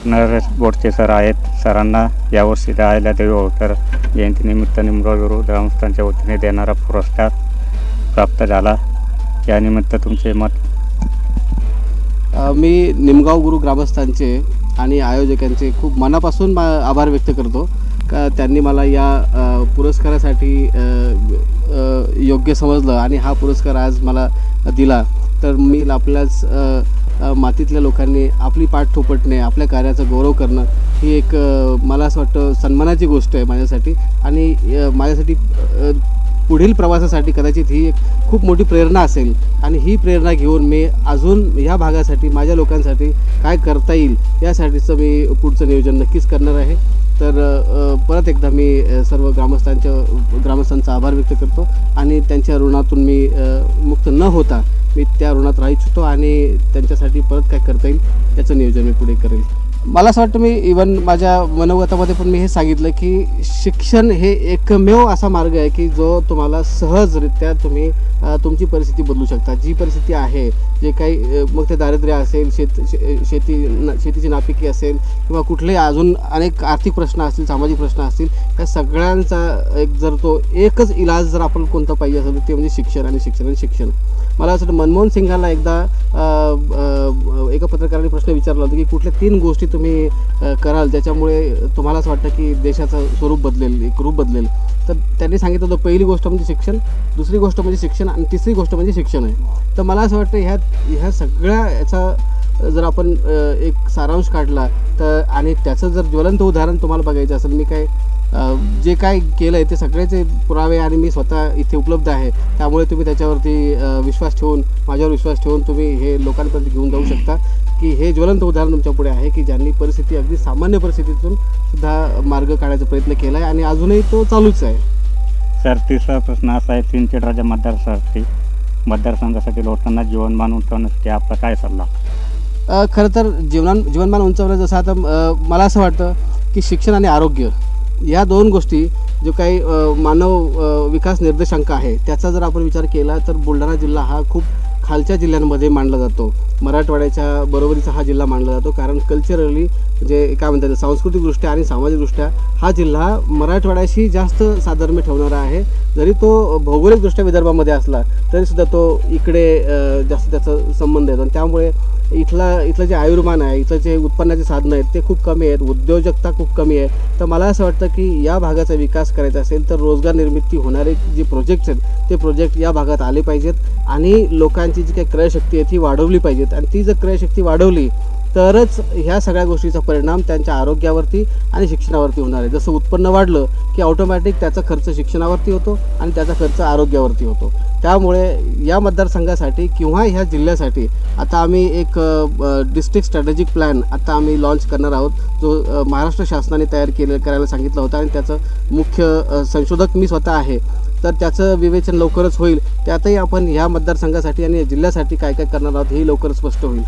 Naresh बोडचे sir आहेत. सरांना यावर्षी अहिल्यादेवी होळकर जयंतीनिमित्त निमगाव गुरु ग्रामस्थांच्या वतीने देणारा पुरस्कार प्राप्त झाला. यानिमित्त तुमचे मत? मी निमगाव गुरु ग्रामस्थांचे आणि आयोजकांचे खूप मनापासून आभार व्यक्त करतो का त्यांनी मला या पुरस्कारासाठी योग्य समजलं आणि हा पुरस्कार आज मला दिला. तर मी आपल्याच मातीतल्या लोकांनी आपली पाठ थोपटणे, आपल्या कार्याचा गौरव करणं ही एक मला असं वाटतं सन्मानाची गोष्ट आहे माझ्यासाठी. आणि माझ्यासाठी पुढील प्रवासासाठी कदाचित ही एक खूप मोठी प्रेरणा असेल. आणि ही प्रेरणा घेऊन मी अजून ह्या भागासाठी, माझ्या लोकांसाठी काय करता येईल यासाठीचं मी पुढचं नियोजन नक्कीच करणार आहे. तर परत एकदा मी सर्व ग्रामस्थांचा आभार व्यक्त करतो आणि त्यांच्या ऋणातून मी मुक्त न होता मी त्या ऋणात राहू इच्छितो आणि त्यांच्यासाठी परत काय करता येईल याचं नियोजन मी पुढे करेल. मला असं वाटतं मी इवन माझ्या मनोगतामध्ये पण मी हे सांगितलं की शिक्षण हे एकमेव असा मार्ग आहे की जो तुम्हाला सहजरित्या तुम्ही तुमची परिस्थिती बदलू शकता. जी परिस्थिती आहे, जे काही मग ते दारिद्र्य असेल, शेतीची नापिकी असेल किंवा कुठलेही अजून अनेक आर्थिक प्रश्न असतील, सामाजिक प्रश्न असतील, त्या सगळ्यांचा जर तो एकच इलाज जर आपण कोणता पाहिजे असेल तर ते म्हणजे शिक्षण आणि शिक्षण आणि शिक्षण. मला असं वाटतं मनमोहन सिंगांना एकदा एका पत्रकाराने प्रश्न विचारला होता की कुठल्या 3 गोष्टी तुम्ही कराल ज्याच्यामुळे तुम्हाला असं वाटतं की देशाचं स्वरूप बदलेल, एक रूप बदलेल. तर त्यांनी सांगितलं होतं पहिली गोष्ट म्हणजे शिक्षण, दुसरी गोष्ट म्हणजे शिक्षण आणि तिसरी गोष्ट म्हणजे शिक्षण आहे. तर मला असं वाटतं ह्या सगळ्या याचा जर आपण एक सारांश काढला तर आणि त्याचं जर ज्वलंत उदाहरण तुम्हाला बघायचं असेल, मी जे काय केलं आहे ते सगळ्याचे पुरावे आणि मी स्वतः इथे उपलब्ध आहे. त्यामुळे तुम्ही त्याच्यावरती विश्वास ठेवून, माझ्यावर विश्वास ठेवून तुम्ही हे लोकांपर्यंत घेऊन जाऊ शकता की हे ज्वलंत उदाहरण तुमच्या पुढे आहे की ज्यांनी परिस्थिती अगदी सामान्य परिस्थितीतून सुद्धा मार्ग काढायचा प्रयत्न केला आहे आणि अजूनही तो चालूच आहे. सर, तिसरा प्रश्न असा आहे, सिंदखेड राजा मतदारसंघासाठी लोकांना जीवनमान उंचावण्यासाठी आपला काय सल्ला? खरं तर जीवनमान उंचावणं जसं आता मला असं वाटतं की शिक्षण आणि आरोग्य या 2 गोष्टी जो काही मानव विकास निर्देशांक आहे त्याचा जर आपण विचार केला तर बुलढाणा जिल्हा हा खूप खालच्या जिल्ह्यांमध्ये मानला जातो. मराठवाड्याच्या बरोबरीचा हा जिल्हा मानला जातो कारण कल्चरली जे काय म्हणतात सांस्कृतिकदृष्ट्या आणि सामाजिकदृष्ट्या हा जिल्हा मराठवाड्याशी जास्त साधर्म्य ठेवणारा आहे. जरी तो भौगोलिकदृष्ट्या विदर्भामध्ये असला तरीसुद्धा तो इकडे जास्त त्याचा संबंध येतो. आणि त्यामुळे इथलं जे आयुर्मान आहे, इथलं जे उत्पन्नाचे साधनं आहेत ते खूप कमी आहेत, उद्योजकता खूप कमी आहे. तर मला असं वाटतं की या भागाचा विकास करायचा असेल तर रोजगार निर्मिती होणारे जे प्रोजेक्ट्स आहेत ते प्रोजेक्ट या भागात आले पाहिजेत आणि लोकांची जी काही क्रयशक्ती आहे ती वाढवली पाहिजेत. आणि ती जर क्रयशक्ती वाढवली तरच ह्या सगळ्या गोष्टीचा परिणाम त्यांच्या आरोग्यावरती आणि शिक्षणावरती होणार आहे. जसं उत्पन्न वाढलं की ऑटोमॅटिक त्याचा खर्च शिक्षणावरती होतो आणि त्याचा खर्च आरोग्यावरती होतो. त्यामुळे या मतदारसंघासाठी किंवा ह्या जिल्ह्यासाठी आता आम्ही एक डिस्ट्रिक्ट स्ट्रॅटेजिक प्लॅन आता आम्ही लॉन्च करणार आहोत जो महाराष्ट्र शासनाने करायला सांगितला होता आणि त्याचं मुख्य संशोधक मी स्वतः आहे. तर त्याचं विवेचन लवकरच होईल. त्यातही आपण ह्या मतदारसंघासाठी आणि जिल्ह्यासाठी काय काय करणार आहोत हेही लवकरच स्पष्ट होईल.